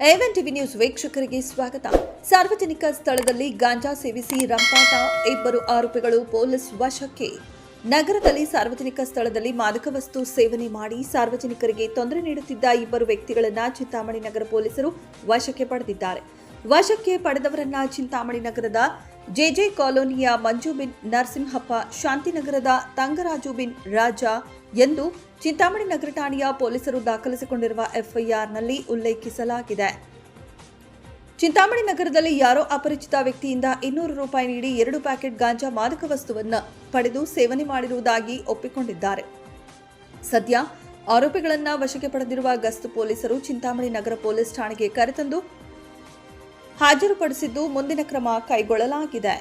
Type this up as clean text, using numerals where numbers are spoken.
ಎವನ್ TV news ವೀಕ್ಷಕರಿಗೆ ಸ್ವಾಗತ. ಸಾರ್ವಜನಿಕ ಸ್ಥಳದಲ್ಲಿ ಗಾಂಜಾ ಸೇವಿಸಿ ರಂಪಾಟ, ಇಬ್ಬರು ಆರೋಪಿಗಳು ಪೊಲೀಸ್ ವಶಕ್ಕೆ. ನಗರದಲ್ಲಿ ಸಾರ್ವಜನಿಕ ಸ್ಥಳದಲ್ಲಿ ಮಾದಕ ವಸ್ತು ಸೇವನೆ ಮಾಡಿ ಸಾರ್ವಜನಿಕರಿಗೆ ತೊಂದರೆ ನೀಡುತ್ತಿದ್ದ ಇಬ್ಬರು ವ್ಯಕ್ತಿಗಳನ್ನು ಚಿಂತಾಮಣಿ ನಗರ ಪೊಲೀಸರು ವಶಕ್ಕೆ ಪಡೆದಿದ್ದಾರೆ. ವಶಕ್ಕೆ ಪಡೆದವರನ್ನ ಚಿಂತಾಮಣಿ ನಗರದ ಜೆಜೆ ಕಾಲೋನಿಯ ಮಂಜು ಬಿನ್ ನರಸಿಂಹಪ್ಪ, ಶಾಂತಿನಗರದ ತಂಗರಾಜು ಬಿನ್ ರಾಜ ಎಂದು ಚಿಂತಾಮಣಿ ನಗರ ಠಾಣೆಯ ಪೊಲೀಸರು ದಾಖಲಿಸಿಕೊಂಡಿರುವ ಎಫ್ಐಆರ್ನಲ್ಲಿ ಉಲ್ಲೇಖಿಸಲಾಗಿದೆ. ಚಿಂತಾಮಣಿ ನಗರದಲ್ಲಿ ಯಾರೋ ಅಪರಿಚಿತ ವ್ಯಕ್ತಿಯಿಂದ 200 ರೂಪಾಯಿ ನೀಡಿ 2 ಪ್ಯಾಕೆಟ್ ಗಾಂಜಾ ಮಾದಕ ವಸ್ತುವನ್ನು ಪಡೆದು ಸೇವನೆ ಮಾಡಿರುವುದಾಗಿ ಒಪ್ಪಿಕೊಂಡಿದ್ದಾರೆ. ಸದ್ಯ ಆರೋಪಿಗಳನ್ನು ವಶಕ್ಕೆ ಪಡೆದಿರುವ ಗಸ್ತು ಪೊಲೀಸರು ಚಿಂತಾಮಣಿ ನಗರ ಪೊಲೀಸ್ ಠಾಣೆಗೆ ಕರೆತಂದು ಹಾಜರುಪಡಿಸಿದ್ದು ಮುಂದಿನ ಕ್ರಮ ಕೈಗೊಳ್ಳಲಾಗಿದೆ.